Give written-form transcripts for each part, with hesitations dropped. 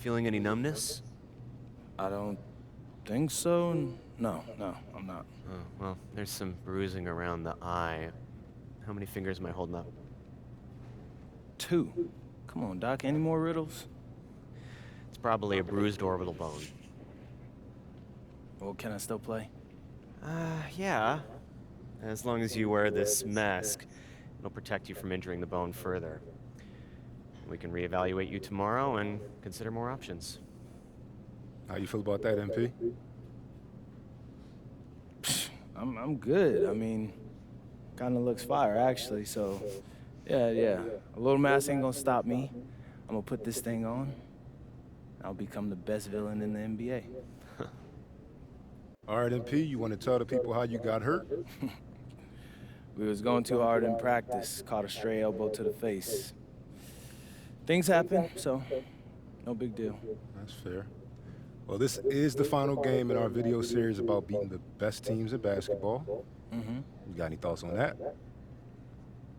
feeling any numbness? I don't think so. No, I'm not. Oh, well, there's some bruising around the eye. How many fingers am I holding up? 2. Come on, Doc. Any more riddles? It's probably a bruised orbital bone. Well, can I still play? Yeah. As long as you wear this mask, it'll protect you from injuring the bone further. We can reevaluate you tomorrow and consider more options. How you feel about that, MP? I'm good. I mean, kind of looks fire, actually, so... Yeah. A little mask ain't gonna stop me. I'm gonna put this thing on. I'll become the best villain in the NBA. All right, MP, you want to tell the people how you got hurt? We was going too hard in practice. Caught a stray elbow to the face. Things happen, so no big deal. That's fair. Well, this is the final game in our video series about beating the best teams in basketball. Mm-hmm. You got any thoughts on that?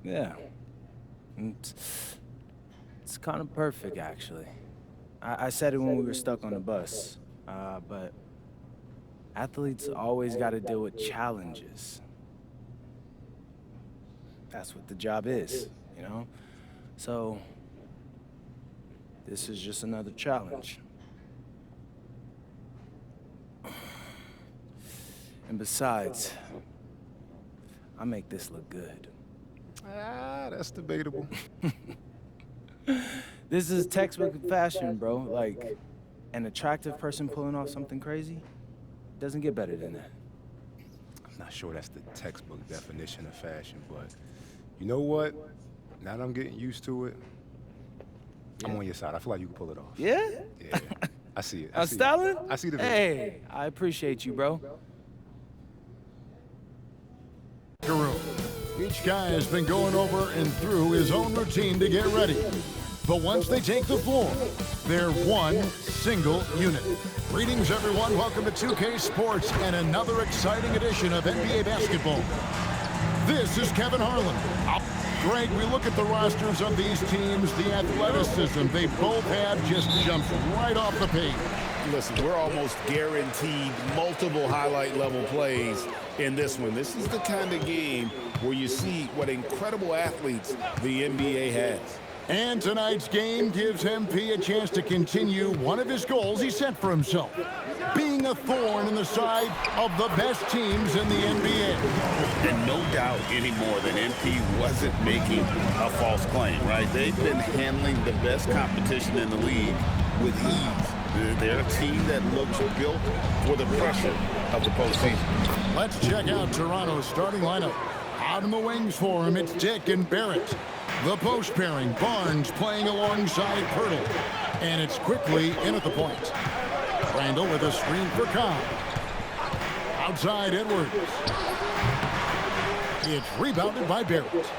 Yeah. It's kind of perfect, actually. I said it when we were stuck on the bus, but athletes always got to deal with challenges. That's what the job is, you know? So, this is just another challenge. And besides, I make this look good. That's debatable. This is textbook fashion, bro. Like, an attractive person pulling off something crazy doesn't get better than that. I'm not sure that's the textbook definition of fashion, but you know what? Now that I'm getting used to it, I'm on your side. I feel like you can pull it off. Yeah? Yeah. I see it. I'm styling? I see the vision. Hey, I appreciate you, bro. Each guy has been going over and through his own routine to get ready. But once they take the floor, they're one single unit. Greetings, everyone. Welcome to 2K Sports and another exciting edition of NBA basketball. This is Kevin Harlan. Greg, we look at the rosters of these teams, the athleticism they both have just jumps right off the page. Listen, we're almost guaranteed multiple highlight level plays in this one. This is the kind of game where you see what incredible athletes the NBA has. And tonight's game gives MP a chance to continue one of his goals he set for himself, being a thorn in the side of the best teams in the NBA. And no doubt anymore that MP wasn't making a false claim, right? They've been handling the best competition in the league with ease. They're a team that looks built for the pressure of the postseason. Let's check out Toronto's starting lineup. Out in the wings for him, it's Dick and Barrett. The post pairing, Barnes playing alongside Pirtle. And it's quickly in at the point. Randall with a screen for Cobb. Outside Edwards. It's rebounded by Barrett.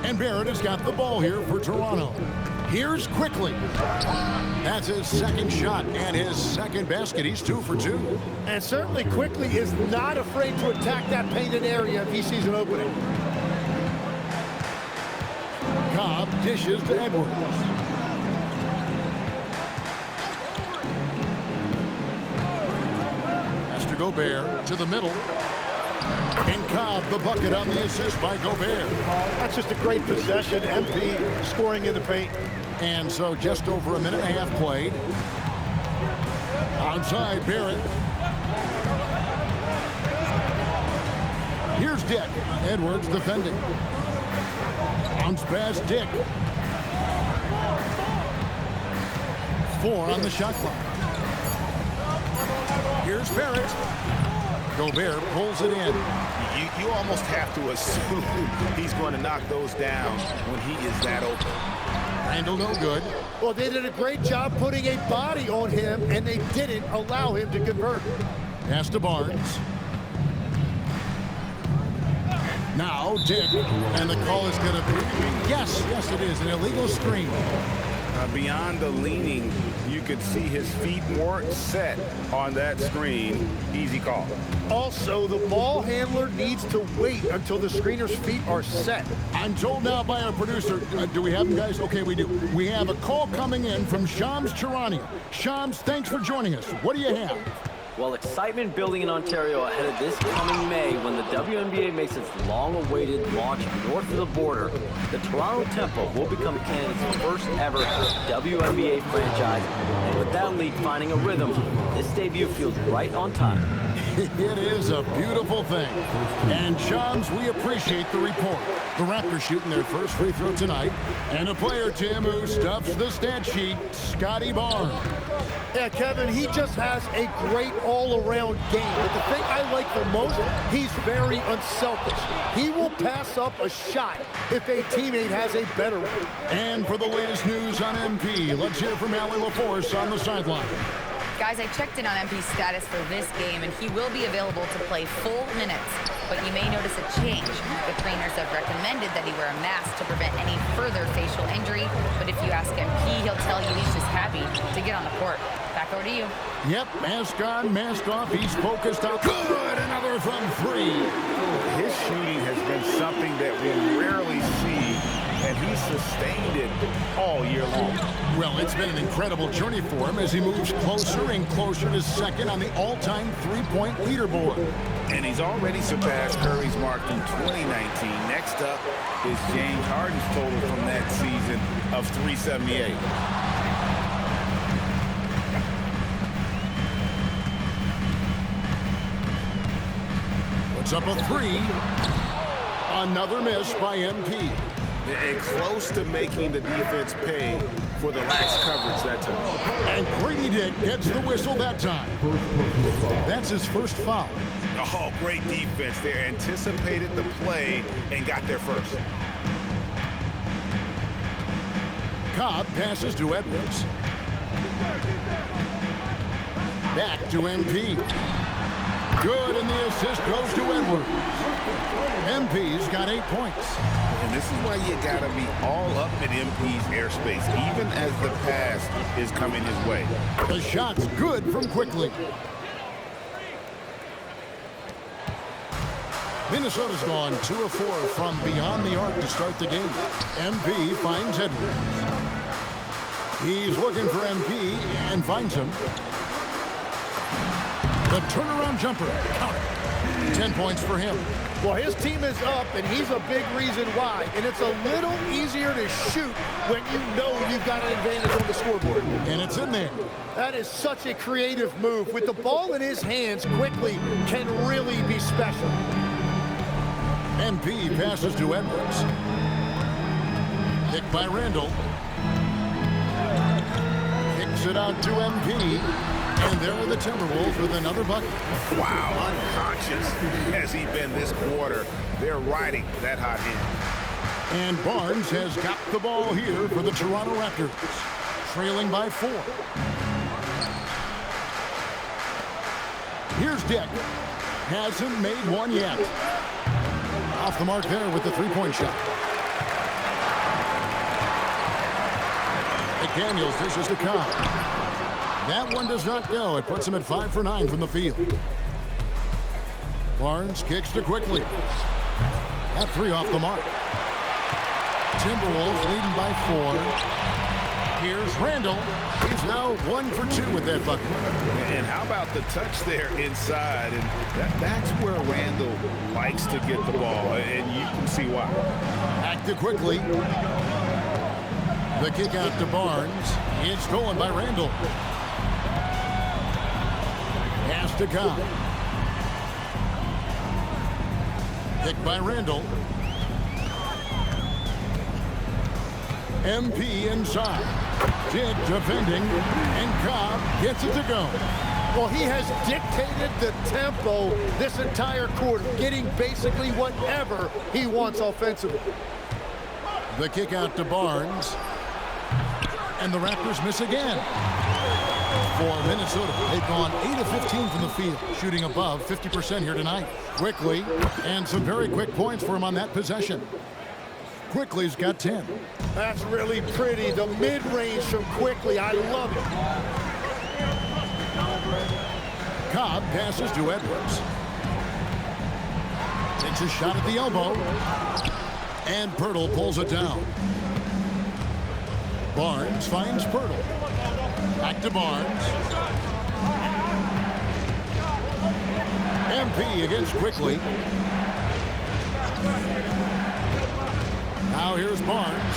And Barrett has got the ball here for Toronto. Here's Quickly. That's his second shot and his second basket. He's 2 for 2. And certainly Quickly is not afraid to attack that painted area if he sees an opening. Cobb dishes to Edwards. Has to Gobert to the middle. And Cobb the bucket on the assist by Gobert. That's just a great possession. MP scoring in the paint. And so just over a minute and a half played. Outside Barrett. Here's Dick. Edwards defending. Bounce pass Dick. 4 on the shot clock. Here's Barrett. Gobert pulls it in. You almost have to assume he's going to knock those down when he is that open. Randall no good. Well, they did a great job putting a body on him, and they didn't allow him to convert. Pass to Barnes. Now Dick, and the call is going to be, yes, it is, an illegal screen. Beyond the leaning, you could see his feet weren't set on that screen. Easy call. Also, the ball handler needs to wait until the screener's feet are set. I'm told now by our producer, do we have them, guys? Okay, we do. We have a call coming in from Shams Charania. Shams, thanks for joining us. What do you have? Well, excitement building in Ontario ahead of this coming May when the WNBA makes its long-awaited launch north of the border. The Toronto Tempo will become Canada's first ever WNBA franchise, and with that league finding a rhythm, this debut feels right on time. It is a beautiful thing. And Shams, we appreciate the report. The Raptors shooting their first free throw tonight, and a player, Tim, who stuffs the stat sheet, Scotty Barnes. Yeah, Kevin, he just has a great all-around game. But the thing I like the most, he's very unselfish. He will pass up a shot if a teammate has a better one. And for the latest news on MP, let's hear from Allie LaForce on the sideline. Guys, I checked in on MP's status for this game, and he will be available to play full minutes. But you may notice a change. The trainers have recommended that he wear a mask to prevent any further facial injury. But if you ask MP, he'll tell you he's just happy to get on the court. Back over to you. Yep, mask on, mask off. He's focused out. Good, another from three. His shooting has been something that we rarely see, and he's sustained it all year long. Well, it's been an incredible journey for him as he moves closer and closer to second on the all-time three-point leaderboard. And he's already surpassed Curry's mark from 2019. Next up is James Harden's total from that season of 378. Puts up a three. Another miss by MP. And close to making the defense pay for the lax coverage that time. And Grady Dick gets the whistle that time. That's his first foul. Oh, great defense there. Anticipated the play and got there first. Cobb passes to Edwards. Back to MP. Good, and the assist goes to Edwards. MP's got 8 points. And this is why you gotta be all up in MP's airspace, even as the pass is coming his way. The shot's good from quickly. Minnesota's gone 2 of 4 from beyond the arc to start the game. MP finds Edwards. He's looking for MP and finds him. The turnaround jumper. Count it. 10 points for him. Well, his team is up, and he's a big reason why. And it's a little easier to shoot when you know you've got an advantage on the scoreboard. And it's in there. That is such a creative move. With the ball in his hands quickly can really be special. MP passes to Edwards. Picked by Randall. Kicks it out to MP. And there are the Timberwolves with another bucket. Wow, unconscious has he been this quarter. They're riding that hot hand. And Barnes has got the ball here for the Toronto Raptors, trailing by 4. Here's Dick. Hasn't made one yet. Off the mark there with the three-point shot. McDaniels dishes to Cobb. That one does not go. It puts him at 5 for 9 from the field. Barnes kicks to quickly. That 3 off the mark. Timberwolves leading by 4. Here's Randall. He's now 1 for 2 with that bucket. And how about the touch there inside? And that's where Randall likes to get the ball, and you can see why. Back to quickly. The kick out to Barnes. It's stolen by Randall. Pass to Cobb. Picked by Randall. MP inside. Dick defending, and Cobb gets it to go. Well, he has dictated the tempo this entire quarter, getting basically whatever he wants offensively. The kick out to Barnes. And the Raptors miss again. For Minnesota, they've gone 8 of 15 from the field, shooting above 50% here tonight. Quickly, and some very quick points for him on that possession. Quickly's got 10. That's really pretty. The mid-range from Quickly, I love it. Cobb passes to Edwards. Takes a shot at the elbow. And Pirtle pulls it down. Barnes finds Pirtle. Back to Barnes. MP against Quickly. Now here's Barnes.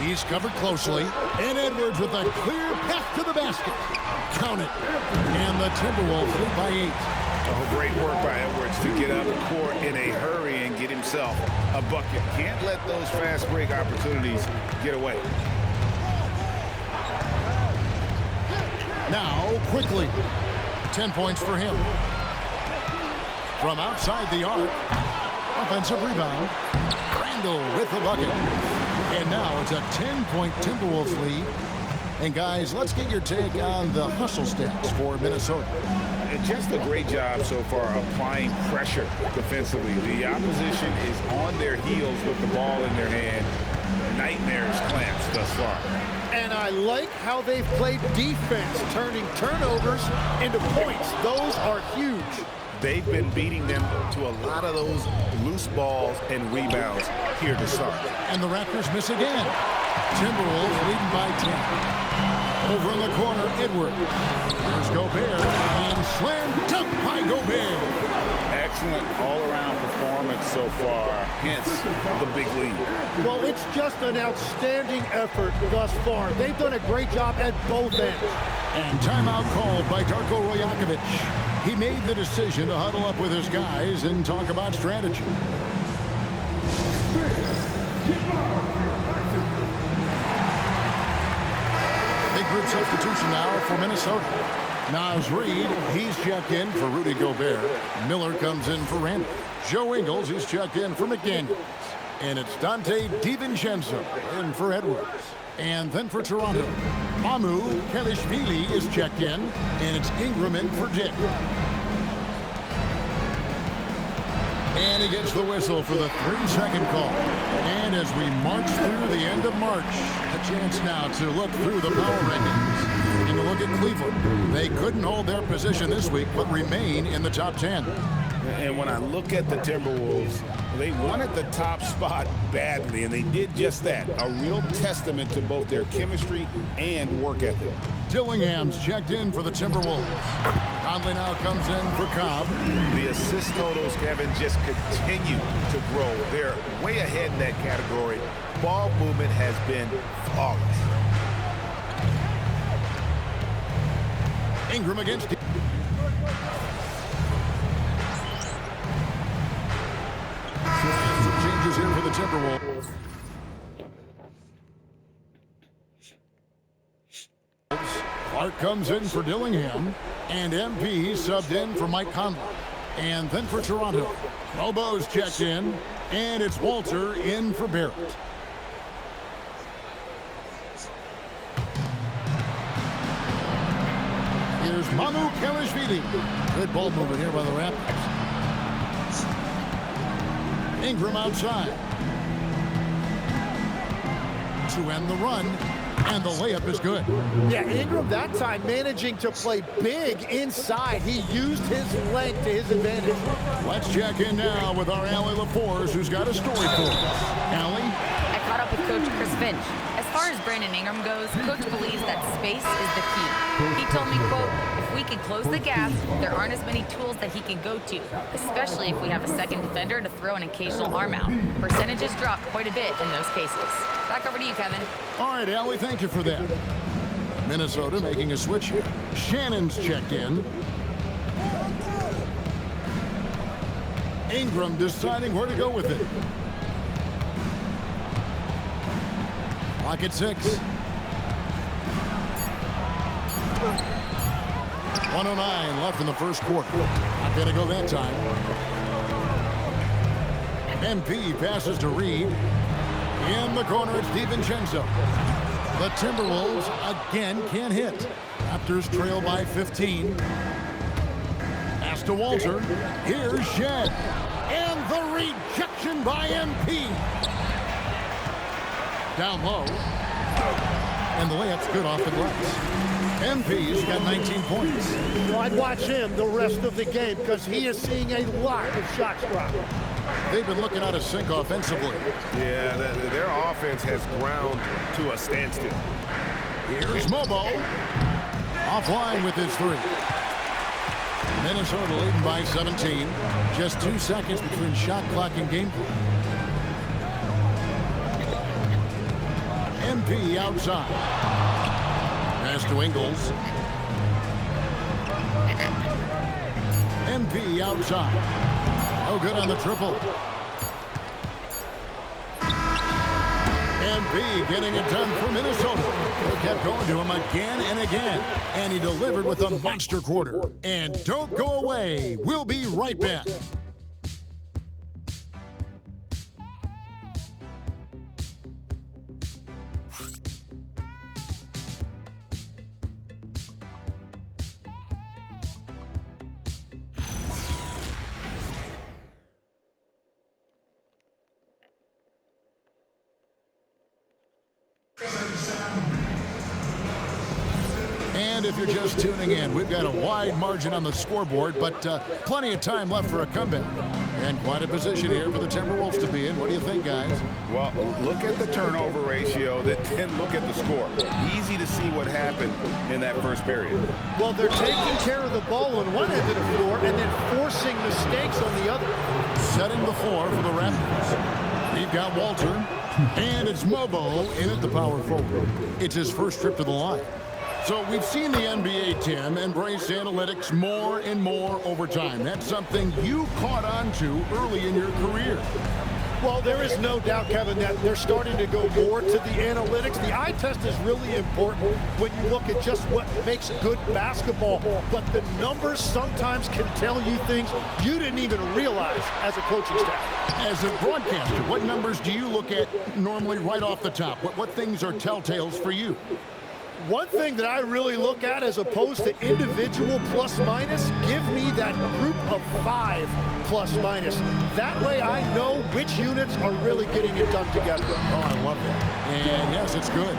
He's covered closely. And Edwards with a clear path to the basket. Count it. And the Timberwolves lead by 8. Oh, great work by Edwards to get out of the court in a hurry and get himself a bucket. Can't let those fast break opportunities get away. Now, Quickly. 10 points for him. From outside the arc. Offensive rebound. Randall with the bucket. And now it's a 10-point Timberwolves lead. And guys, let's get your take on the hustle stats for Minnesota. Just a great job so far applying pressure defensively. The opposition is on their heels with the ball in their hand. Nightmares clamps thus far. And I like how they've played defense, turning turnovers into points. Those are huge. They've been beating them to a lot of those loose balls and rebounds here to start. And the Raptors miss again. Timberwolves leading by 10. Over in the corner, Edwards. There's Gobert. And slam dunk by Gobert. Excellent all-around performance so far, hence the big lead. Well, it's just an outstanding effort thus far. They've done a great job at both ends. And timeout called by Darko Rajakovic. He made the decision to huddle up with his guys and talk about strategy. Big group substitution now for Minnesota. Naz Reid, he's checked in for Rudy Gobert. Miller comes in for Randall. Joe Ingles is checked in for McDaniels. And it's Dante DiVincenzo in for Edwards. And then for Toronto, Mamu Kelishvili is checked in. And it's Ingram in for Dick. And he gets the whistle for the 3-second call. And as we march through the end of March, a chance now to look through the power rankings. And to look at Cleveland. They couldn't hold their position this week, but remain in the top 10. And when I look at the Timberwolves, they wanted the top spot badly, and they did just that. A real testament to both their chemistry and work ethic. Dillingham's checked in for the Timberwolves. Conley now comes in for Cobb. The assist totals, Kevin, just continue to grow. They're way ahead in that category. Ball movement has been flawless. Ingram against some changes here for the Timberwolves. Clark comes in for Dillingham, and MP subbed in for Mike Conley. And then for Toronto, Bobo's checked in, and it's Walter in for Barrett. Here's Mamu Kelishvili. Good ball movement here by the Raptors. Ingram outside. To end the run, and the layup is good. Yeah, Ingram that time managing to play big inside. He used his length to his advantage. Let's check in now with our Allie LaForce, who's got a story for us. Allie? I caught up with Coach Chris Finch. As far as Brandon Ingram goes, Coach believes that space is the key. He told me, quote, if we can close the gap, there aren't as many tools that he can go to, especially if we have a second defender to throw an occasional arm out. Percentages drop quite a bit in those cases. Back over to you, Kevin. All right, Allie, thank you for that. Minnesota making a switch here. Shannon's checked in. Ingram deciding where to go with it. Clock at 6. 1:09 left in the first quarter. Not going to go that time. MP passes to Reed. In the corner, it's DiVincenzo. The Timberwolves again can't hit. Raptors trail by 15. Pass to Walter. Here's Shed. And the rejection by MP. Down low. And the layup's good off the glass. MP's got 19 points. Well, I'd watch him the rest of the game because he is seeing a lot of shots drop. They've been looking out of sync offensively. Yeah, their offense has ground to a standstill. Here's Mobo. Offline with his three. Minnesota leading by 17. Just 2 seconds between shot clock and game clock. MP outside. Pass to Ingles. MP outside. No good on the triple. MP getting it done for Minnesota. They kept going to him again and again. And he delivered with a monster quarter. And don't go away. We'll be right back. And if you're just tuning in, we've got a wide margin on the scoreboard, but plenty of time left for a comeback. And quite a position here for the Timberwolves to be in. What do you think, guys? Well, look at the turnover ratio, then look at the score. Easy to see what happened in that first period. Well, they're taking care of the ball on one end of the floor and then forcing mistakes on the other. Setting the floor for the Raptors. We've got Walter, and it's Mobo in at the power forward. It's his first trip to the line. So we've seen the NBA, Tim, embrace analytics more and more over time. That's something you caught on to early in your career. Well, there is no doubt, Kevin, that they're starting to go more to the analytics. The eye test is really important when you look at just what makes good basketball. But the numbers sometimes can tell you things you didn't even realize as a coaching staff. As a broadcaster, what numbers do you look at normally right off the top? What things are telltales for you? One thing that I really look at as opposed to individual plus minus, give me that group of 5 plus minus. That way I know which units are really getting it done together. Oh, I love that. And yes, it's good.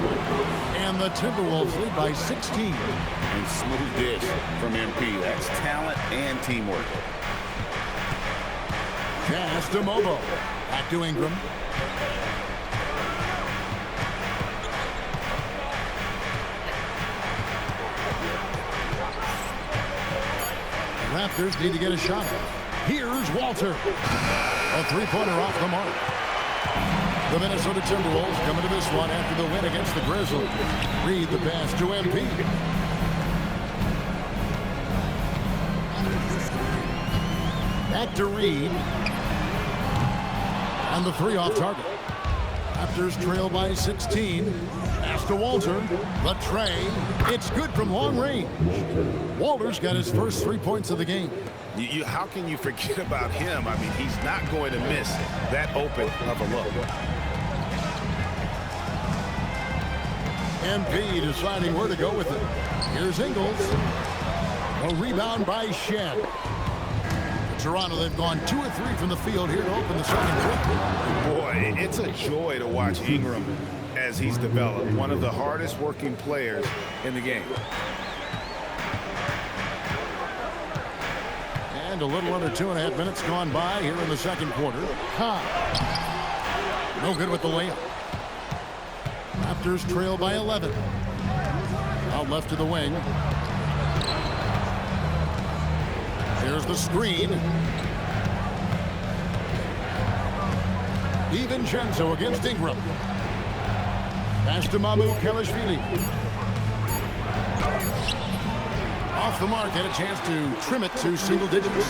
And the Timberwolves lead by 16. And smooth dish from MP. That's talent and teamwork. Pass to Mobo. Back to Ingram. Raptors need to get a shot. Here's Walter. A three-pointer off the mark. The Minnesota Timberwolves coming to this one after the win against the Grizzlies. Reed the pass to MP. Back to Reed. And the three off target. Raptors trail by 16. Pass to Walter. The tray. It's good from long range. Walter's got his first 3 points of the game. How can you forget about him? I mean, he's not going to miss that open of a look. MP deciding where to go with it. Here's Ingles. A rebound by Shen. Toronto, they've gone 2 or 3 from the field here to open the second quarter. Boy, it's a joy to watch Ingram as he's developed. One of the hardest working players in the game. And a little under 2.5 minutes gone by here in the second quarter. No good with the layup. Raptors trail by 11. Out left to the wing. Here's the screen. DiVincenzo against Ingram. Pass to Mycareer. Off the mark, had a chance to trim it to single digits.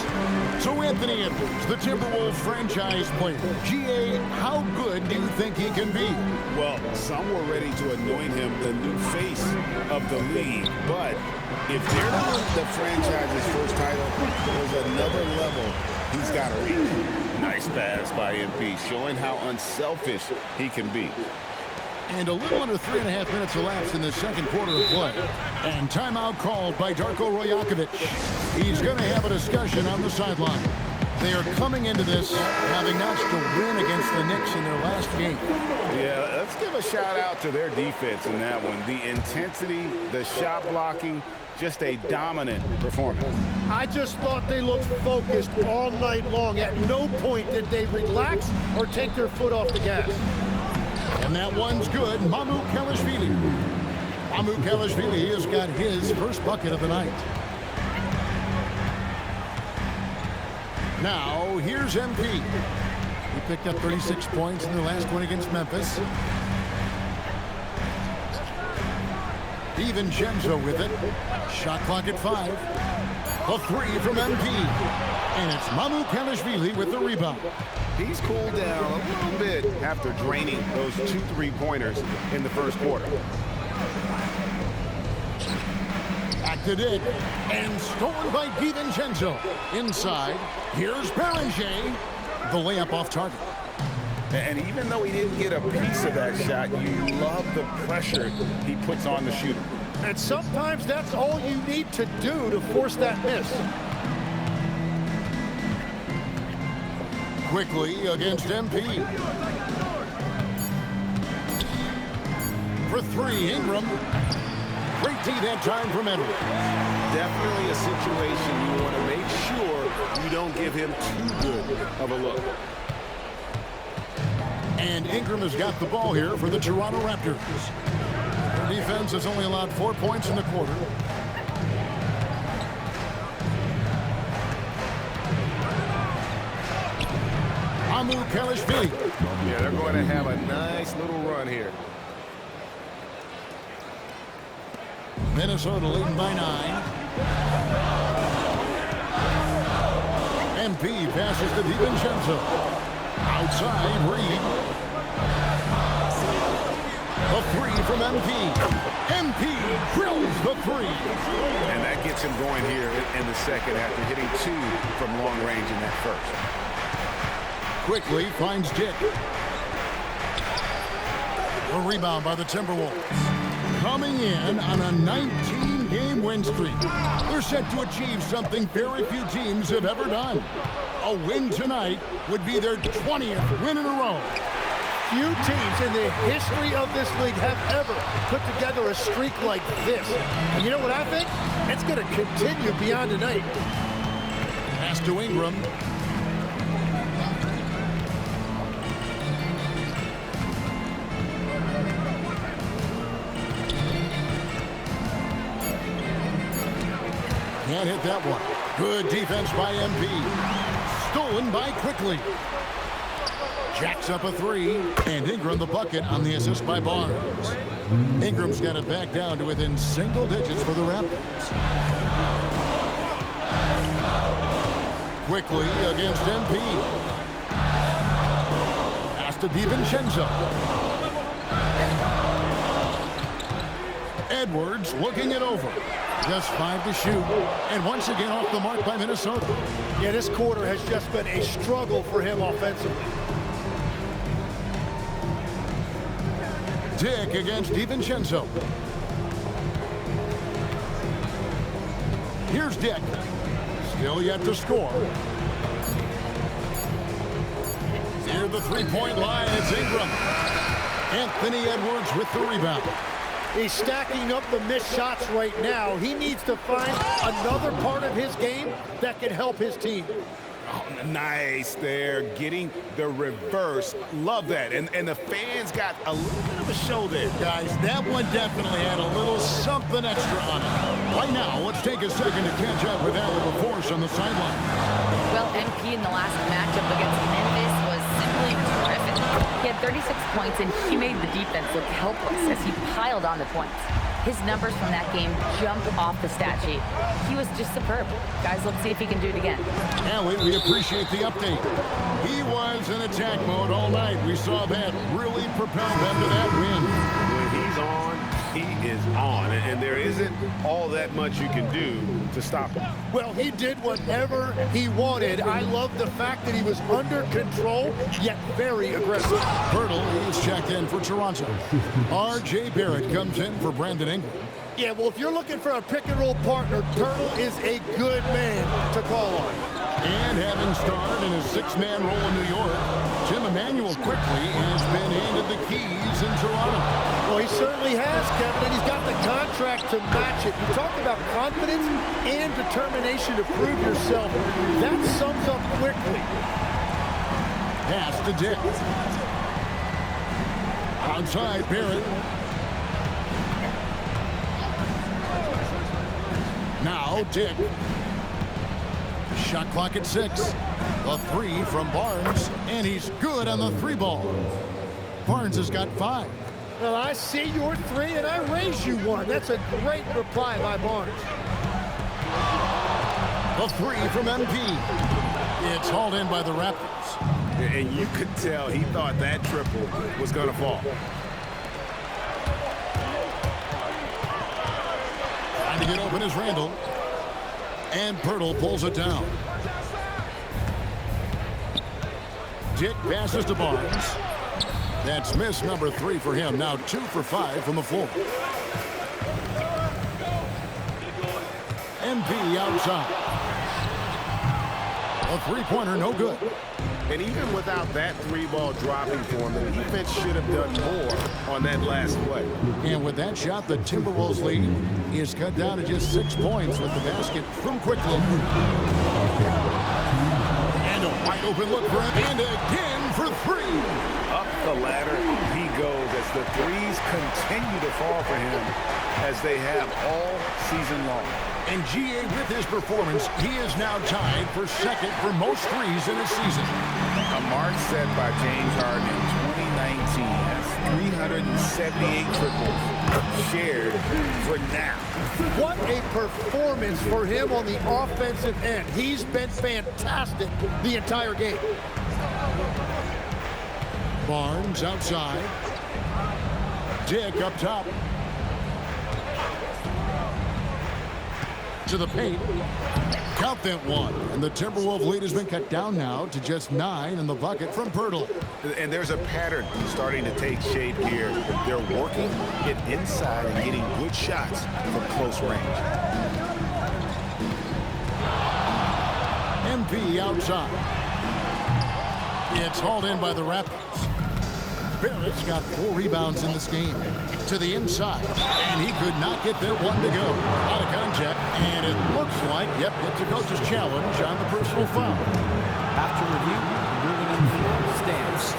So Anthony Edwards, the Timberwolves franchise player. GA, how good do you think he can be? Well, some were ready to anoint him the new face of the league, but if they're not the franchise's first title, there's another level he's got to reach. Nice pass by MP, showing how unselfish he can be. And a little under 3.5 minutes elapsed in the second quarter of play. And timeout called by Darko Rajakovic. He's going to have a discussion on the sideline. They are coming into this having notched a win against the Knicks in their last game. Yeah, let's give a shout out to their defense in that one. The intensity, the shot blocking, just a dominant performance. I just thought they looked focused all night long. At no point did they relax or take their foot off the gas. And that one's good. Mycareer. Mycareer has got his first bucket of the night. Now, here's MP. He picked up 36 points in their last one against Memphis. DiVincenzo with it. Shot clock at 5. A 3 from MP. And it's Mycareer with the rebound. He's cooled down a little bit after draining those 2 3-pointers in the first quarter. Back to Dick, and stolen by DiVincenzo. Inside, here's Beringer. The layup off target. And even though he didn't get a piece of that shot, you love the pressure he puts on the shooter. And sometimes that's all you need to do to force that miss. Quickly against MP. For 3, Ingram. Great D that time from Edwards. Definitely a situation you want to make sure you don't give him too good of a look. And Ingram has got the ball here for the Toronto Raptors. Their defense has only allowed 4 points in the quarter. Mycareer. Yeah, they're going to have a nice little run here. Minnesota leading by 9. MP passes to DiVincenzo. Outside, Reed. A 3 from MP. MP drills the 3. And that gets him going here in the second after hitting 2 from long range in that first. Quickly finds Dick. A rebound by the Timberwolves. Coming in on a 19-game win streak. They're set to achieve something very few teams have ever done. A win tonight would be their 20th win in a row. Few teams in the history of this league have ever put together a streak like this. And you know what I think? It's going to continue beyond tonight. Pass to Ingram. Can't hit that one. Good defense by MP. Stolen by Quickly. Jacks up a 3. And Ingram the bucket on the assist by Barnes. Ingram's got it back down to within single digits for the Raptors. Quickly against MP. Pass to DiVincenzo. Edwards looking it over. Just 5 to shoot. And once again off the mark by Minnesota. Yeah, this quarter has just been a struggle for him offensively. Dick against DiVincenzo. Here's Dick. Still yet to score. Near the 3-point line, it's Ingram. Anthony Edwards with the rebound. He's stacking up the missed shots right now. He needs to find another part of his game that can help his team. Oh, nice there, getting the reverse. Love that. And the fans got a little bit of a show there. Guys, that one definitely had a little something extra on it. Right now, let's take a second to catch up with Alaba Force on the sideline. Well, MP in the last matchup against Memphis was simply terrific. He had 36 points, and he made the defense look helpless as he piled on the points. His numbers from that game jumped off the stat sheet. He was just superb. Guys, let's see if he can do it again. Yeah, we appreciate the update. He was in attack mode all night. We saw that really propel them to that win. When he's on, he is on. And there isn't all that much you can do to stop him. Well, he did whatever he wanted. I love the fact that he was under control, yet very aggressive. Hurdle is checked in for Toronto. R.J. Barrett comes in for Brandon Ingram. Yeah, well, if you're looking for a pick-and-roll partner, Turtle is a good man to call on. And having starred in a six-man role in New York, Jim Emanuel quickly has been handed the keys in Toronto. Well, he certainly has, Kevin, and he's got the contract to match it. You talk about confidence and determination to prove yourself. That sums up quickly. Pass to Dick. Outside, Barrett. Now, Dick. Shot clock at 6. A 3 from Barnes, and he's good on the 3 ball. Barnes has got 5. Well, I see your 3, and I raise you 1. That's a great reply by Barnes. A 3 from MP. It's hauled in by the Raptors. And you could tell he thought that triple was going to fall. Trying to get open is Randall. And Pirtle pulls it down. Dick passes to Barnes. That's miss number 3 for him. Now 2 for 5 from the floor. MP outside. A three-pointer, no good. And even without that 3-ball dropping for him, the defense should have done more on that last play. And with that shot, the Timberwolves lead is cut down to just 6 points with the basket from Quickly. And a wide open look for him. And again for 3. Up the ladder he goes as the threes continue to fall for him as they have all season long. And GA, with his performance, he is now tied for second for most threes in a season. A mark set by James Harden in 2019 has 378 triples shared for now. What a performance for him on the offensive end. He's been fantastic the entire game. Barnes outside. Dick up top. To the paint. Count that 1. And the Timberwolves lead has been cut down now to just 9 in the bucket from Pirtle. And there's a pattern starting to take shape here. They're working it inside and getting good shots from close range. MP outside. It's hauled in by the Raptors. Barrett's got 4 rebounds in this game. To the inside, and he could not get that one to go. Out of contact, and it looks like, yep, it's a coach's challenge on the personal foul. After review, moving in the stance.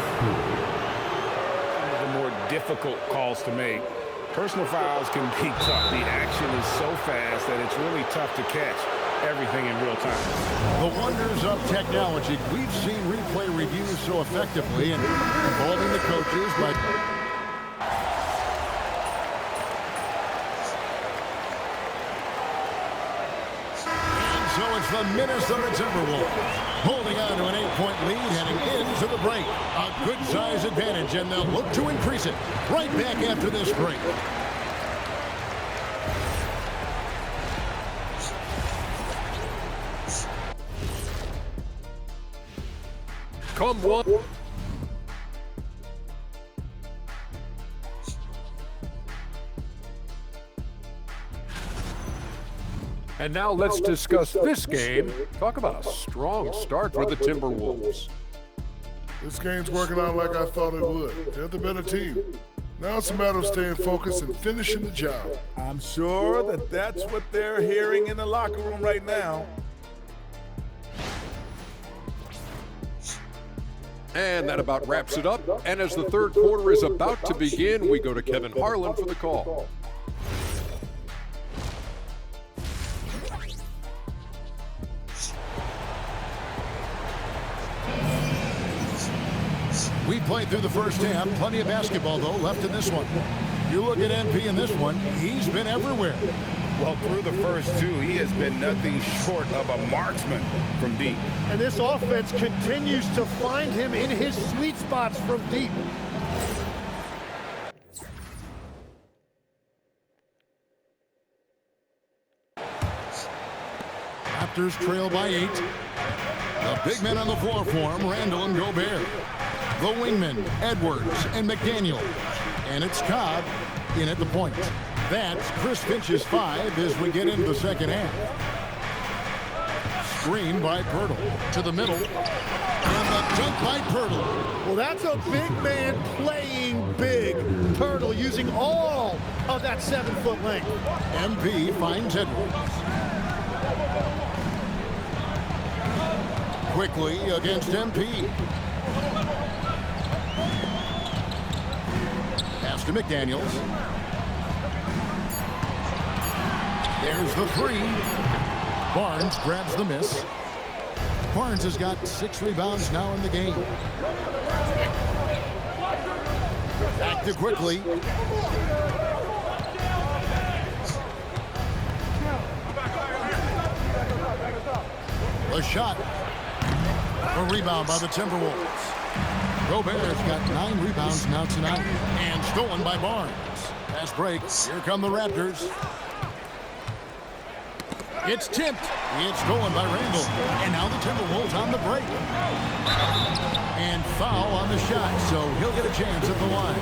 One of the more difficult calls to make. Personal fouls can be tough. The action is so fast that it's really tough to catch everything in real time. The wonders of technology. We've seen replay reviews so effectively and involving the coaches, but so it's the Minnesota Timberwolves holding on to an 8-point lead heading into the break. A good size advantage, and they'll look to increase it right back after this break. Come one. And now let's discuss this game. Talk about a strong start for the Timberwolves. This game's working out like I thought it would. They're the better team. Now it's a matter of staying focused and finishing the job. I'm sure that's what they're hearing in the locker room right now. And that about wraps it up. And as the third quarter is about to begin, we go to Kevin Harlan for the call. We played through the first half. Plenty of basketball, though, left in this one. You look at MP in this one, he's been everywhere. Well, through the first 2, he has been nothing short of a marksman from deep. And this offense continues to find him in his sweet spots from deep. Raptors trail by 8. The big men on the floor for him, Randall and Gobert. The wingmen, Edwards and McDaniel. And it's Cobb in at the point. That's Chris Finch's 5 as we get into the second half. Screen by Pirtle. To the middle. And the dunk by Pirtle. Well, that's a big man playing big. Pirtle using all of that 7-foot length. MP finds Edwards. Quickly against MP. Pass to McDaniels. There's the three. Barnes grabs the miss. Barnes has got 6 rebounds now in the game. Back to Quickly. A shot. A rebound by the Timberwolves. Robert's got 9 rebounds now tonight. And stolen by Barnes. Fast break. Here come the Raptors. It's tipped. It's stolen by Randall. And now the Timberwolves on the break. And foul on the shot, so he'll get a chance at the line.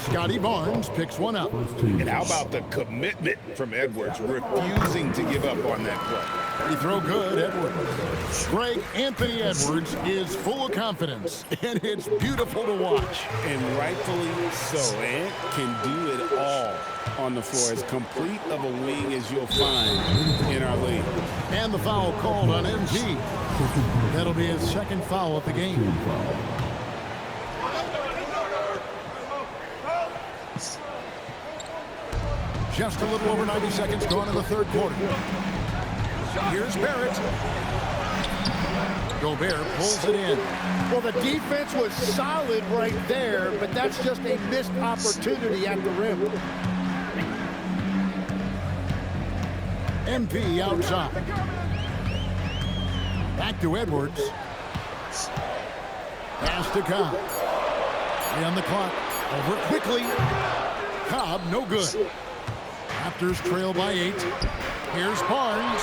Scotty Barnes picks one up. And how about the commitment from Edwards, refusing to give up on that play? Free throw good, Edwards. Greg Anthony Edwards is full of confidence, and it's beautiful to watch. And rightfully so. Ant can do it all on the floor, as complete of a wing as you'll find in our league. And the foul called on MG. That'll be his second foul of the game. Just a little over 90 seconds gone in the third quarter. Here's Barrett. Gobert pulls it in. Well, the defense was solid right there, but that's just a missed opportunity at the rim. MP outside. Back to Edwards. Pass to Cobb. 3 on the clock. Over quickly. Cobb, no good. Raptors trail by 8. Here's Barnes.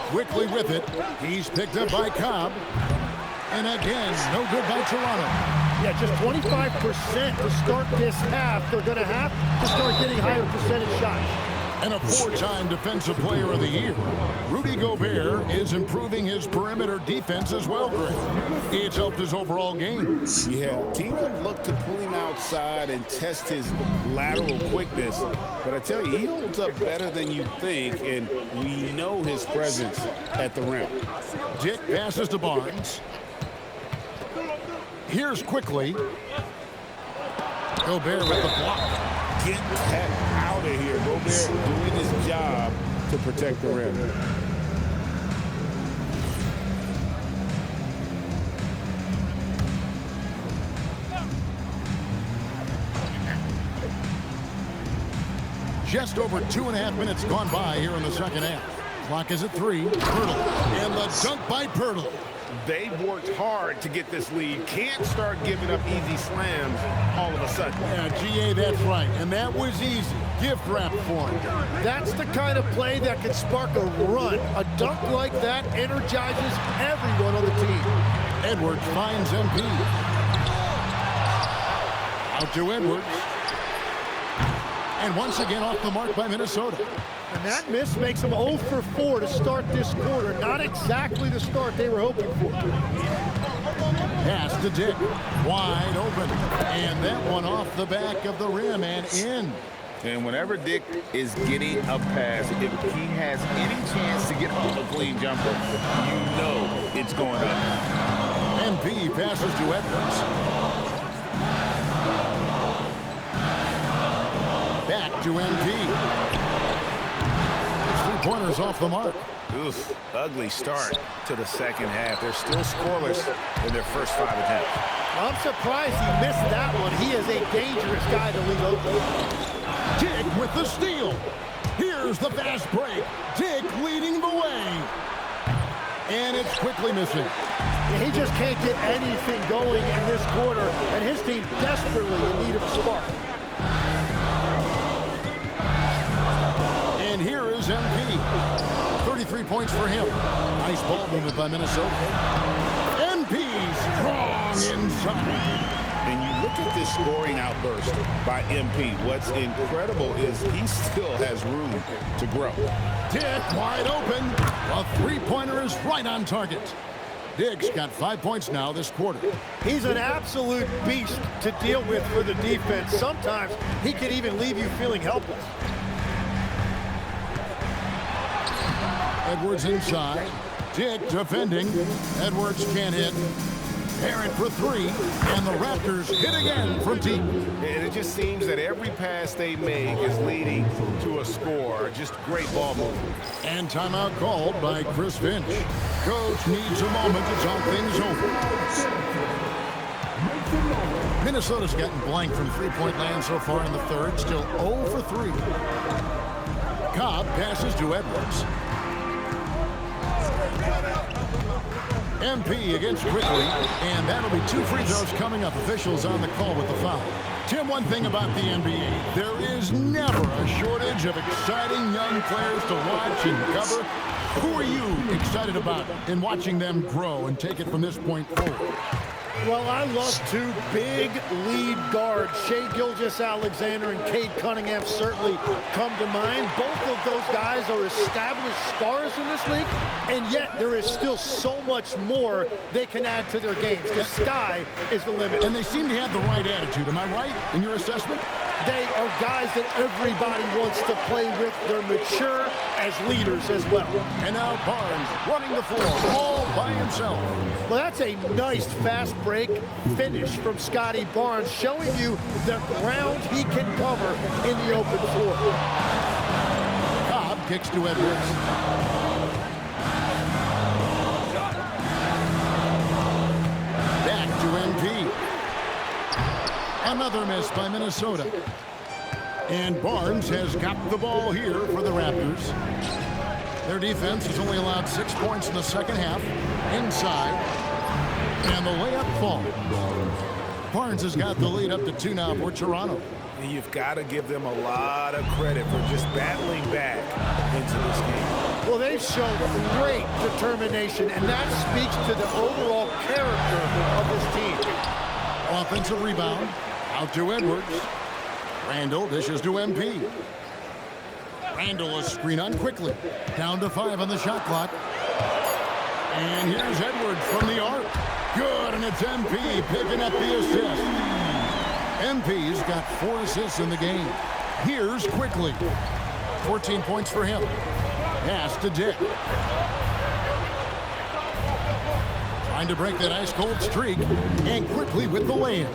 Quickly with it. He's picked up by Cobb. And again, no good by Toronto. Yeah, just 25% to start this half. They're going to have to start getting higher percentage shots. And a 4-time Defensive Player of the Year. Rudy Gobert is improving his perimeter defense as well, Greg. It's helped his overall game. Yeah, teams have looked to pull him outside and test his lateral quickness. But I tell you, he holds up better than you think, and we know his presence at the rim. Dick passes to Barnes. Here's Quickly. Gobert with the block. Get that out of here. Gobert doing his job to protect the rim. Just over 2.5 minutes gone by here in the second half. Clock is at 3. Pirtle. And the dunk by Pirtle. They've worked hard to get this lead. Can't start giving up easy slams all of a sudden. Yeah, GA, that's right. And that was easy. Gift wrap for him. That's the kind of play that can spark a run. A dunk like that energizes everyone on the team. Edwards finds MP. Out to Edwards. And once again off the mark by Minnesota. And that miss makes them 0 for 4 to start this quarter. Not exactly the start they were hoping for. Pass to Dick. Wide open. And that one off the back of the rim and in. And whenever Dick is getting a pass, if he has any chance to get off a clean jumper, you know it's going up. MP passes to Edwards. Back to MP. 3-pointers off the mark. Oof, ugly start to the second half. They're still scoreless in their first 5 attempts. I'm surprised he missed that one. He is a dangerous guy to leave open. Dick with the steal. Here's the fast break. Dick leading the way. And it's quickly missing. He just can't get anything going in this quarter, and his team desperately in need of a spark. And here is MP. 33 points for him. Nice ball movement by Minnesota. MP strong inside. And you look look at this scoring outburst by MP. What's incredible is he still has room to grow. Dick wide open. A three-pointer is right on target. Dick's got 5 points now this quarter. He's an absolute beast to deal with for the defense. Sometimes he can even leave you feeling helpless. Edwards inside. Dick defending. Edwards can't hit. Parent for three, and the Raptors hit again from deep. And it just seems that every pass they make is leading to a score. Just great ball movement. And timeout called by Chris Finch. Coach needs a moment to talk things over. Minnesota's gotten blank from three-point land so far in the third, still 0 for 3. Cobb passes to Edwards. MP against Quickly, and that'll be 2 free throws coming up. Officials on the call with the foul. Tim, one thing about the NBA, there is never a shortage of exciting young players to watch and cover. Who are you excited about in watching them grow and take it from this point forward? Well, I love 2 big lead guards. Shai Gilgeous-Alexander and Cade Cunningham certainly come to mind. Both of those guys are established stars in this league, and yet there is still so much more they can add to their games. The sky is the limit. And they seem to have the right attitude. Am I right in your assessment? They are guys that everybody wants to play with. They're mature as leaders as well. And now Barnes running the floor all by himself. Well, that's a nice fast break finish from Scotty Barnes, showing you the ground he can cover in the open floor. Cobb kicks to Edwards. Back to MP. Another miss by Minnesota. And Barnes has got the ball here for the Raptors. Their defense has only allowed 6 points in the second half. Inside. And the layup falls. Barnes has got the lead up to 2 now for Toronto. And you've got to give them a lot of credit for just battling back into this game. Well, they've shown great determination, and that speaks to the overall character of this team. Offensive rebound. Out to Edwards. Randall dishes to MP. Randall a screen on quickly. Down to 5 on the shot clock. And here's Edwards from the arc. Good, and it's MP picking up the assist. MP's got 4 assists in the game. Here's Quickly. 14 points for him. Pass to Dick. Trying to break that ice-cold streak. And Quickly with the lay-in.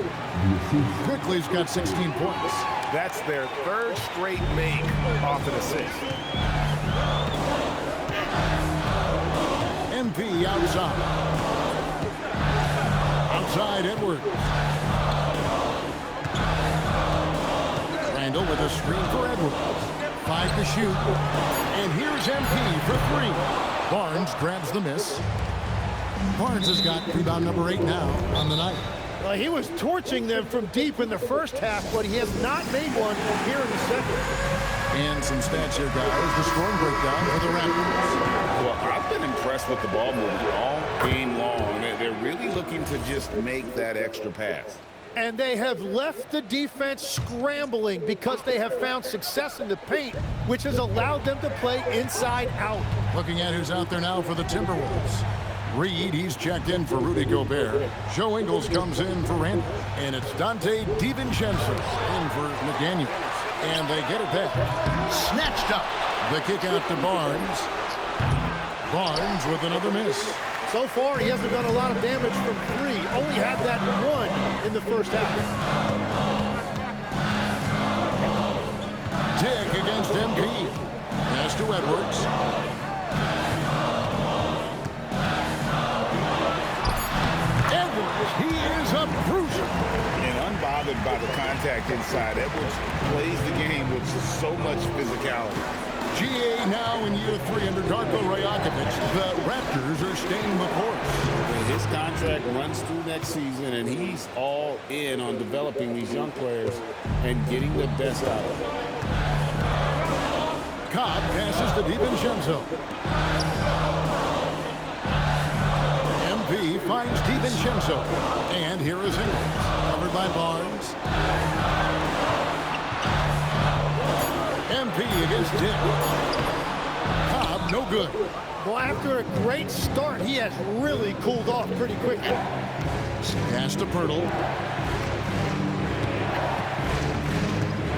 Quickly's got 16 points. That's their 3rd straight make off an assist. MP outside. Outside Edwards. Randall with a screen for Edwards. 5 to shoot. And here's MP for 3. Barnes grabs the miss. Barnes has got rebound number 8 now on the night. Well, he was torching them from deep in the first half, but he has not made one here in the second. And some stats here, guys. The scoring breakdown for the Raptors. Well, I've been impressed with the ball movement all game long. They're really looking to just make that extra pass. And they have left the defense scrambling because they have found success in the paint, which has allowed them to play inside out. Looking at who's out there now for the Timberwolves. Reed, he's checked in for Rudy Gobert. Joe Ingles comes in for Randall. And it's Dante DiVincenzo in for McDaniels. And they get it back. Snatched up. The kick out to Barnes. Barnes with another miss. So far, he hasn't done a lot of damage from 3. Only had that 1 in the first half. Dick against MP. Pass to Edwards. He is a bruiser. And unbothered by the contact inside, Edwards plays the game with so much physicality. GA now in year 3 under Darko Rajakovic. The Raptors are staying the course. His contract runs through next season, and he's all in on developing these young players and getting the best out of them. Cobb passes to DiVincenzo. MP finds DiVincenzo. DiVincenzo. And here is Ingram. Covered by Barnes. MP against Dick. Cobb, no good. Well, after a great start, he has really cooled off pretty quickly. Pass to Pirtle.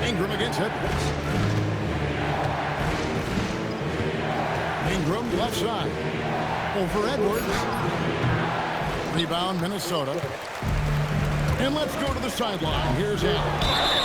Ingram against Edwards. Ingram left side. Over Edwards. Rebound Minnesota. And let's go to the sideline. Here's Al.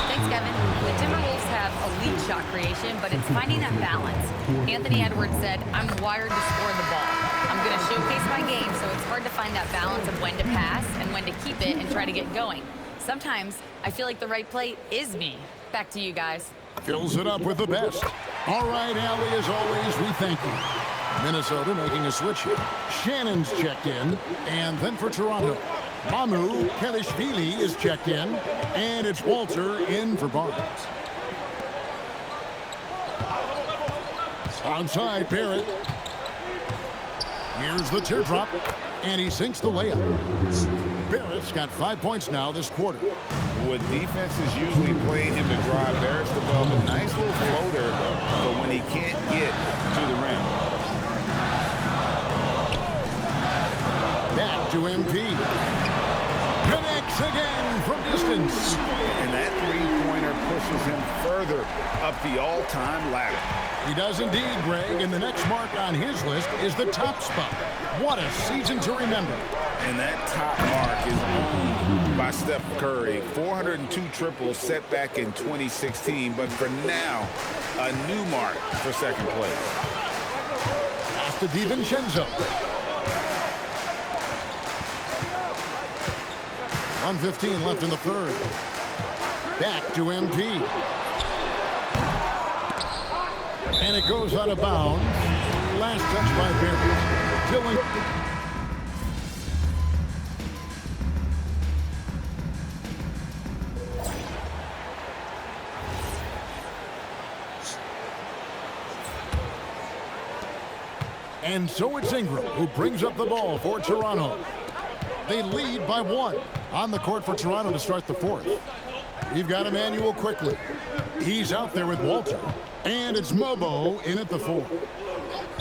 Thanks, Kevin. The Timberwolves have elite shot creation, but it's finding that balance. Anthony Edwards said, "I'm wired to score the ball. I'm going to showcase my game, so it's hard to find that balance of when to pass and when to keep it and try to get going. Sometimes I feel like the right play is me." Back to you guys. Fills it up with the best. All right, Allie, as always, we thank you. Minnesota making a switch here. Shannon's checked in, and then for Toronto, Mamu Kelishvili is checked in, and it's Walter in for Barnes. Onside, Barrett. Here's the teardrop, and he sinks the layup. Barrett's got 5 points now this quarter. What defenses usually play him to drive, Barrett's developed a nice little floater, but when he can't get to the rim. Back to MP. Connects again from distance. And that three-pointer pushes him further up the all-time ladder. He does indeed, Greg, and the next mark on his list is the top spot. What a season to remember. And that top mark is owned by Steph Curry. 402 triples set back in 2016, but for now, a new mark for second place. Pass to DiVincenzo. 1:15 left in the third. Back to MP. And it goes out of bounds. Last touch by Barrett. Killing. And so it's Ingram who brings up the ball for Toronto. They lead by 1 on the court for Toronto to start the fourth. We've got Emmanuel quickly. He's out there with Walter. And it's Mobo in at the 4.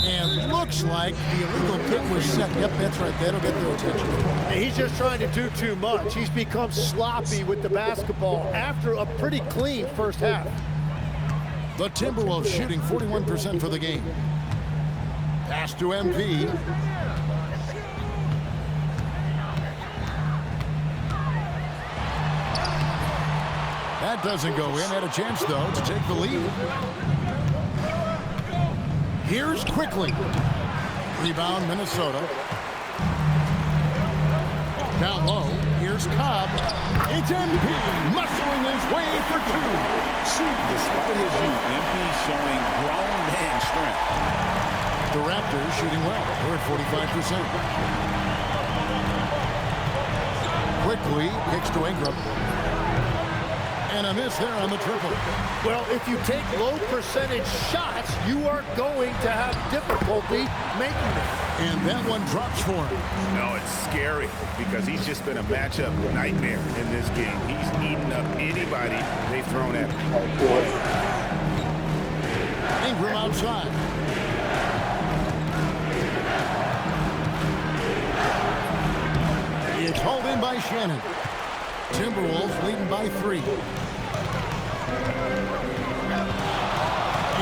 And looks like the illegal kick was set. Yep, that's right. That'll get their attention. And he's just trying to do too much. He's become sloppy with the basketball after a pretty clean first half. The Timberwolves shooting 41% for the game. Pass to MP. That doesn't go in. Had a chance, though, to take the lead. Here's quickly. Rebound, Minnesota. Down low. Here's Cobb. It's MP muscling his way for 2. Despite his youth, MP's showing grown man strength. The Raptors shooting well. They're at 45%. Quickly kicks to Ingram. And a miss there on the triple. Well, if you take low percentage shots, you are going to have difficulty making them. And that one drops for him. No, it's scary because he's just been a matchup nightmare in this game. He's eaten up anybody they've thrown at him. Ingram outside. It's hauled in by Shannon. Timberwolves leading by 3.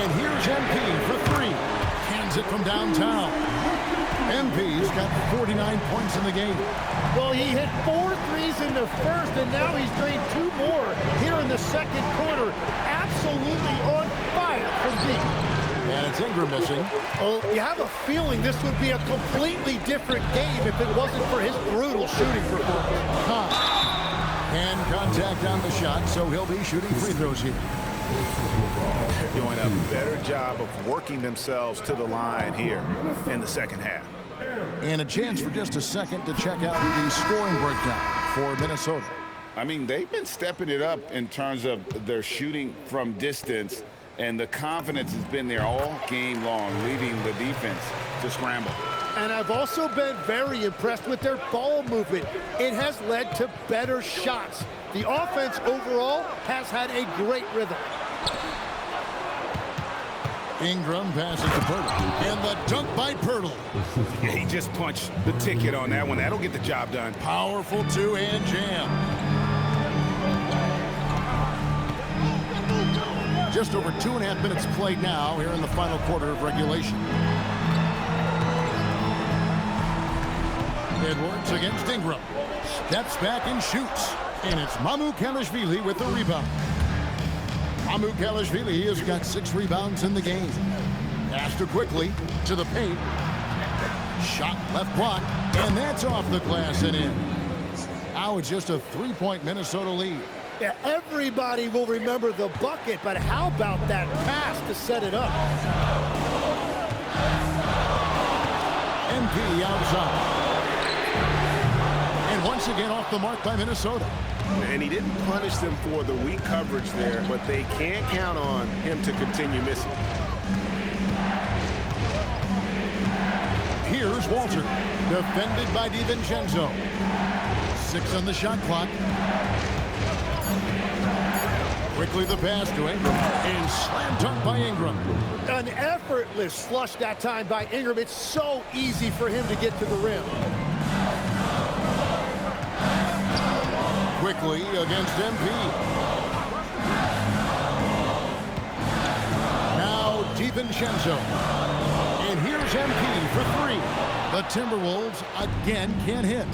And here's MP for 3. Hands it from downtown. MP's got 49 points in the game. Well, he hit 4 threes in the first, and now he's drained 2 more here in the second quarter. Absolutely on fire from deep. And it's Ingram missing. Oh, you have a feeling this would be a completely different game if it wasn't for his brutal shooting performance. And contact on the shot, so he'll be shooting free throws here. They're doing a better job of working themselves to the line here in the second half. And a chance for just a second to check out the scoring breakdown for Minnesota. I mean, they've been stepping it up in terms of their shooting from distance, and the confidence has been there all game long, leading the defense to scramble. And I've also been very impressed with their ball movement. It has led to better shots. The offense overall has had a great rhythm. Ingram passes to Pirtle. And the dunk by Pirtle. Yeah, he just punched the ticket on that one. That'll get the job done. Powerful two-hand jam. Just over 2.5 minutes played now here in the final quarter of regulation. Edwards against Ingram. Steps back and shoots. And it's Mycareer with the rebound. Mycareer has got 6 rebounds in the game. Pass to quickly to the paint. Shot left block. And that's off the glass and in. Now it's just a 3-point Minnesota lead. Yeah, everybody will remember the bucket, but how about that pass to set it up? MP outside. And once again off the mark by Minnesota. And he didn't punish them for the weak coverage there, but they can't count on him to continue missing. Here's Walter, defended by DiVincenzo. 6 on the shot clock. Quickly the pass to Ingram, and slam dunk by Ingram. An effortless flush that time by Ingram. It's so easy for him to get to the rim. Quickly against MP. Now DiVincenzo. And here's MP for 3. The Timberwolves again can't hit.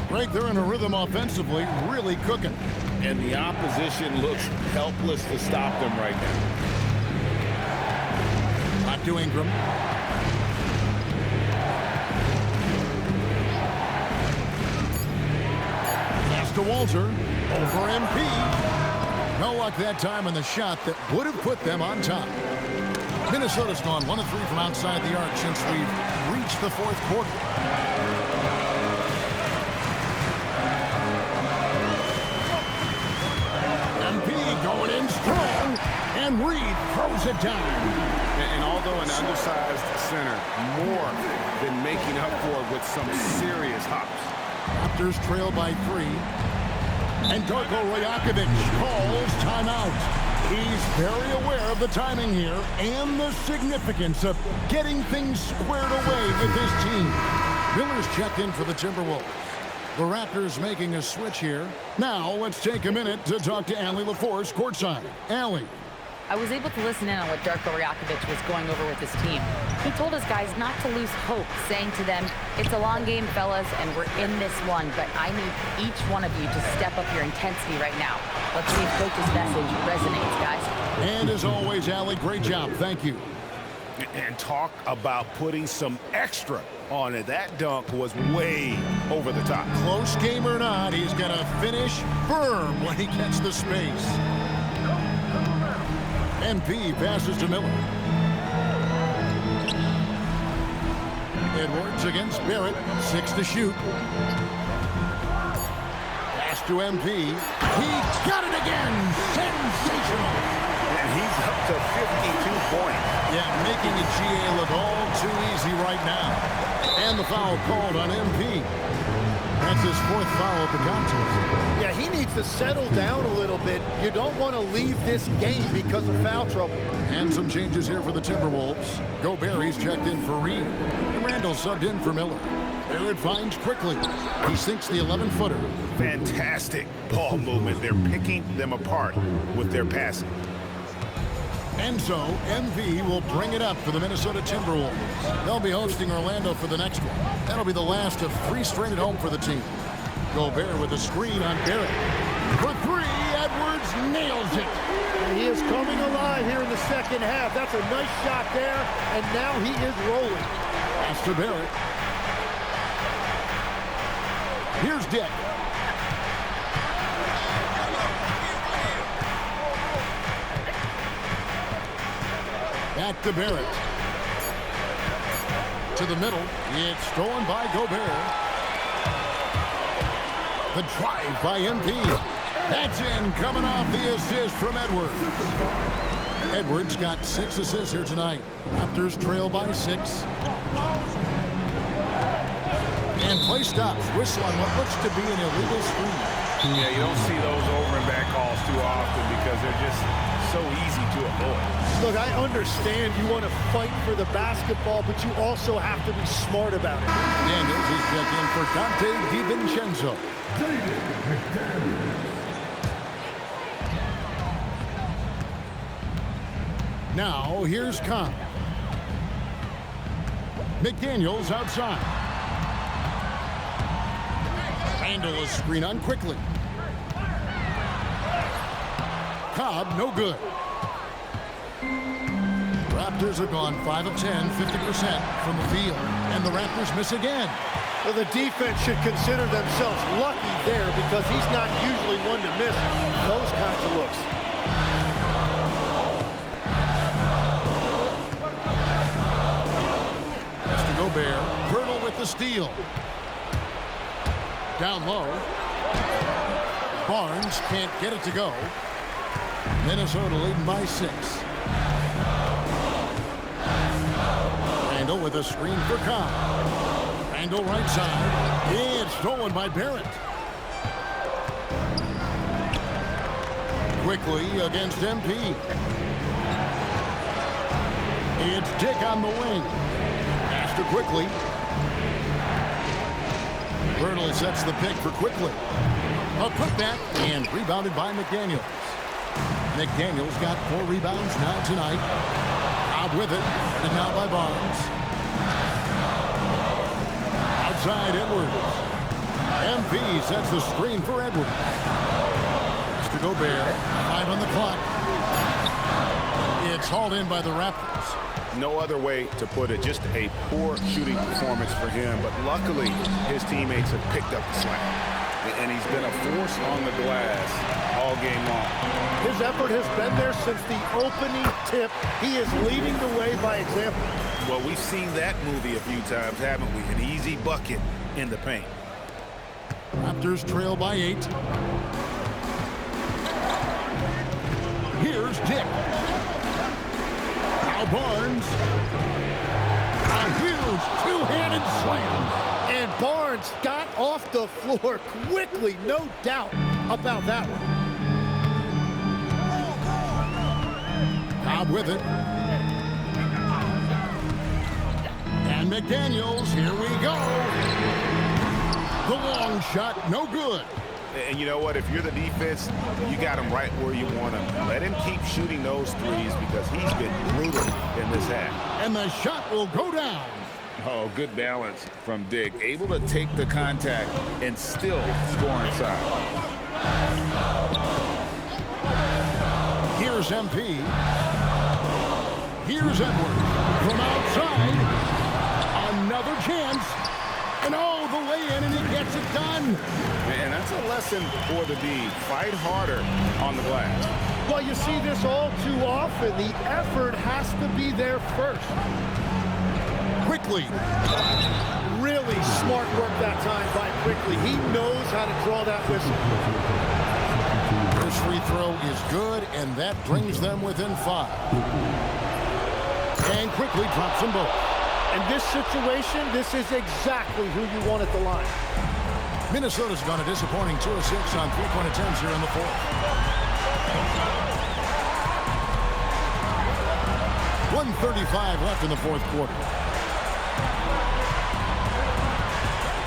Greg, they're in a rhythm offensively, really cooking. And the opposition looks helpless to stop them right now. Back to Ingram. Pass to Walter. Over MP. No luck that time on the shot that would have put them on top. Minnesota's gone 1 of 3 from outside the arc since we've reached the 4th quarter. Going in strong, and Reed throws it down. And although an undersized center, more than making up for it with some serious hops. Raptors trail by 3. And Darko Rajakovic calls timeout. He's very aware of the timing here and the significance of getting things squared away with his team. Miller's checked in for the Timberwolves. The Raptors making a switch here. Now, let's take a minute to talk to Allie LaForce courtside. Allie. I was able to listen in on what Darko Rajakovic was going over with his team. He told his guys not to lose hope, saying to them, it's a long game, fellas, and we're in this one, but I need each one of you to step up your intensity right now. Let's see if Coach's message resonates, guys. And as always, Allie, great job. Thank you. And talk about putting some extra on it. That dunk was way over the top. Close game or not, he's going to finish firm when he gets the space. MP passes to Miller. Edwards against Barrett. 6 to shoot. Pass to MP. He got it again. Sensational. And he's up to 52 points. Yeah, making the GA look all too easy right now. And the foul called on MP. That's his 4th foul of the contest. Yeah, he needs to settle down a little bit. You don't want to leave this game because of foul trouble. And some changes here for the Timberwolves. Gobert, he's checked in for Reed. And Randall subbed in for Miller. Barrett finds quickly. He sinks the 11-footer. Fantastic ball movement. They're picking them apart with their passing. And so, MV will bring it up for the Minnesota Timberwolves. They'll be hosting Orlando for the next one. That'll be the last of 3 straight at home for the team. Gobert with a screen on Barrett. For 3, Edwards nails it. And he is coming alive here in the second half. That's a nice shot there, and now he is rolling. Pass to Barrett. Here's Dick. Back to Barrett. To the middle. It's stolen by Gobert. The drive by MP. That's in, coming off the assist from Edwards. Edwards got 6 assists here tonight. Raptors trail by 6. And play stops. Whistle on what looks to be an illegal screen. Yeah, you don't see those over and back calls too often because they're just so easy to avoid. Look, I understand you want to fight for the basketball, but you also have to be smart about it. Daniels is checked in for Dante DiVincenzo. Now, here's Khan. McDaniels outside. Randall is screen on quickly. Cobb, no good. Raptors are gone 5 of 10, 50% from the field. And the Raptors miss again. Well, the defense should consider themselves lucky there because he's not usually one to miss those kinds of looks. Mr. Gobert, Pirtle with the steal. Down low. Barnes can't get it to go. Minnesota leading by 6. Randall with a screen for Cobb. Randall right side. It's stolen by Barrett. Quickly against MP. It's Dick on the wing. Pass to Quickly. Pirtle sets the pick for Quickly. A putback and rebounded by McDaniels. McDaniels got 4 rebounds now tonight. Out with it, and now by Barnes. Outside Edwards. MP sets the screen for Edwards. Mr. Gobert, 5 on the clock. It's hauled in by the Raptors. No other way to put it, just a poor shooting performance for him, but luckily his teammates have picked up the slack. And he's been a force on the glass all game long. His effort has been there since the opening tip. He is leading the way by example. Well, we've seen that movie a few times, haven't we? An easy bucket in the paint. Raptors trail by 8. Here's Dick. Now Barnes. A huge two-handed slam. And Barnes got off the floor quickly, no doubt about that one. Cobb with it. And McDaniels, here we go. The long shot, no good. And you know what? If you're the defense, you got him right where you want him. Let him keep shooting those threes because he's been brutal in this half. And the shot will go down. Oh, good balance from Dick. Able to take the contact and still score inside. Here's MP. Here's Edwards from outside. Another chance. And oh, the lay-in, and he gets it done. Man, that's a lesson for the D. Fight harder on the glass. Well, you see this all too often. The effort has to be there first. Quickly. Really smart work that time by Quickly. He knows how to draw that whistle. First free throw is good, and that brings them within 5. And Quickly drops them both. In this situation, this is exactly who you want at the line. Minnesota's gone a disappointing 2 of 6 on 3-point attempts here in the 4th. 1:35 left in the 4th quarter.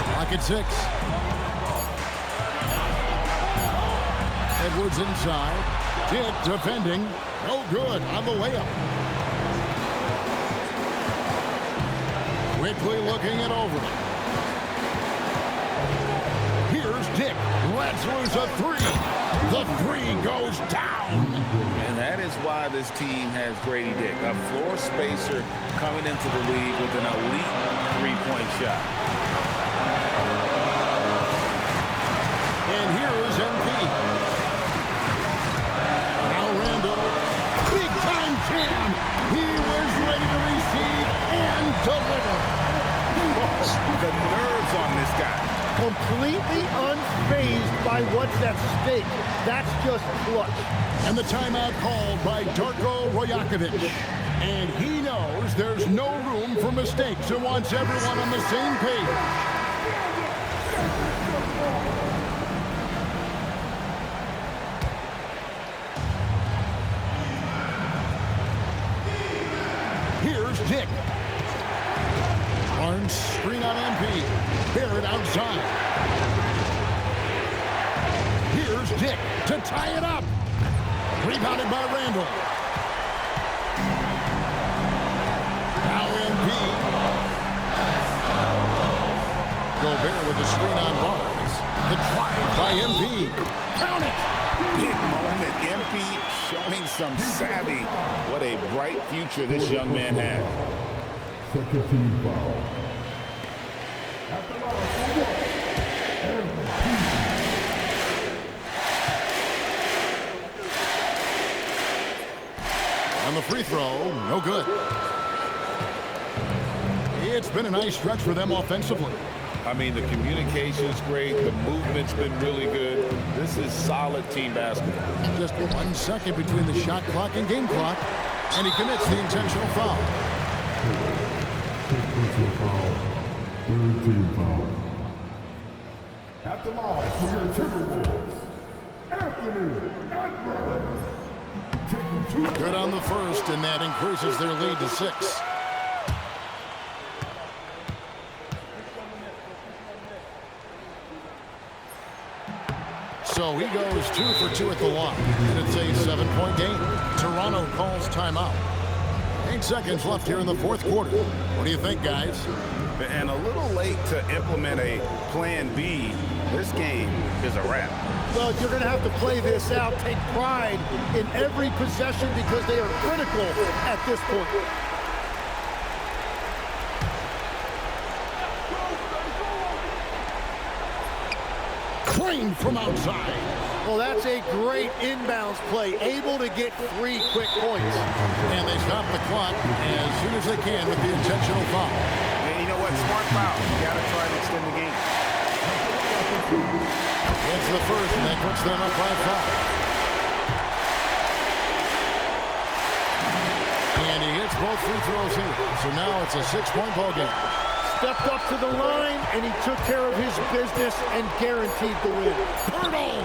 Clock at 6. Edwards inside. Dick defending. No good on the layup. Quickly looking it over. Here's Dick. Lets loose a 3. The 3 goes down. And that is why this team has Grady Dick, a floor spacer coming into the league with an elite 3-point shot. And here is MP. Now Randall. Big time jam. He was ready to receive and deliver. The nerves on this guy. Completely unfazed by what's at stake. That's just clutch. And the timeout called by Darko Rajakovic. And he knows there's no room for mistakes and wants everyone on the same page. Here's Dick. Barnes screen on MP. Barrett outside. Here's Dick to tie it up. Rebounded by Randall. Now MP. Gobert with the screen on Barnes. The drive by MP. Count it. Big moment. MP showing some savvy. What a bright future this young man has. Second team foul. On the free throw, no good. It's been a nice stretch for them offensively. I mean, the communication's great. The movement's been really good. This is solid team basketball. Just 1 second between the shot clock and game clock, and he commits the intentional foul. Personal foul. Third team foul. At the line for your Timberwolves, Anthony Edwards. Good on the first, and that increases their lead to 6. So he goes 2 for 2 at the line, and it's a 7-point game. Toronto calls timeout. 8 seconds left here in the fourth quarter. What do you think, guys? And a little late to implement a plan B. This game is a wrap. Well, you're going to have to play this out, take pride in every possession because they are critical at this point. Crane from outside. Well, that's a great inbounds play, able to get 3 quick points. And they stop the clock as soon as they can with the intentional foul. And you know what? Smart foul. You got to try to extend the game. It's the first, and that puts them up by 5. And he hits both free throws here. So now it's a 6-point ball game. Stepped up to the line, and he took care of his business and guaranteed the win. Hurdle!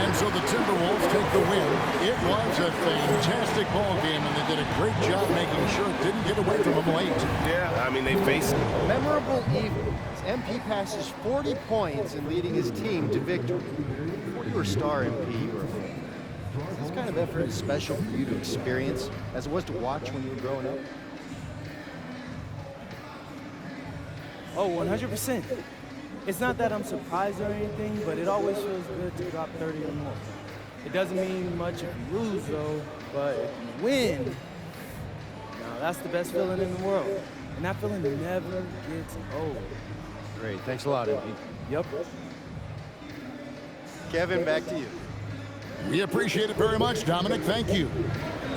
And so the Timberwolves take the win. It was a fantastic ball game, and they did a great job making sure it didn't get away from them late. Yeah, I mean, they faced it. Memorable evening. MP passes 40 points and leading his team to victory. Before you were a star, MP, you were a fan. This kind of effort is special for you to experience as it was to watch when you were growing up. Oh, 100%. It's not that I'm surprised or anything, but it always feels good to drop 30 or more. It doesn't mean much if you lose, though, but if you win, now that's the best feeling in the world. And that feeling never gets old. Great. Thanks a lot, MP. Yep. Kevin, back to you. We appreciate it very much, Dominic. Thank you.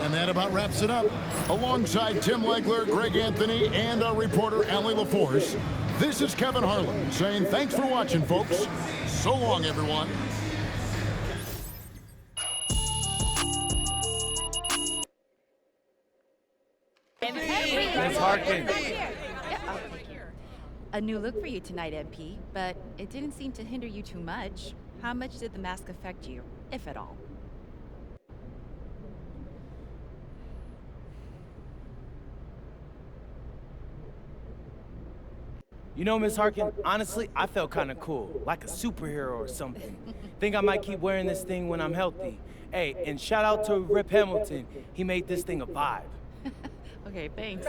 And that about wraps it up. Alongside Tim Legler, Greg Anthony, and our reporter, Allie LaForce, this is Kevin Harlan saying thanks for watching, folks. So long, everyone. Miss Harkin. A new look for you tonight, MP, but it didn't seem to hinder you too much. How much did the mask affect you, if at all? You know, Miss Harkin, honestly, I felt kind of cool, like a superhero or something. Think I might keep wearing this thing when I'm healthy. Hey, and shout out to Rip Hamilton. He made this thing a vibe. Okay, thanks.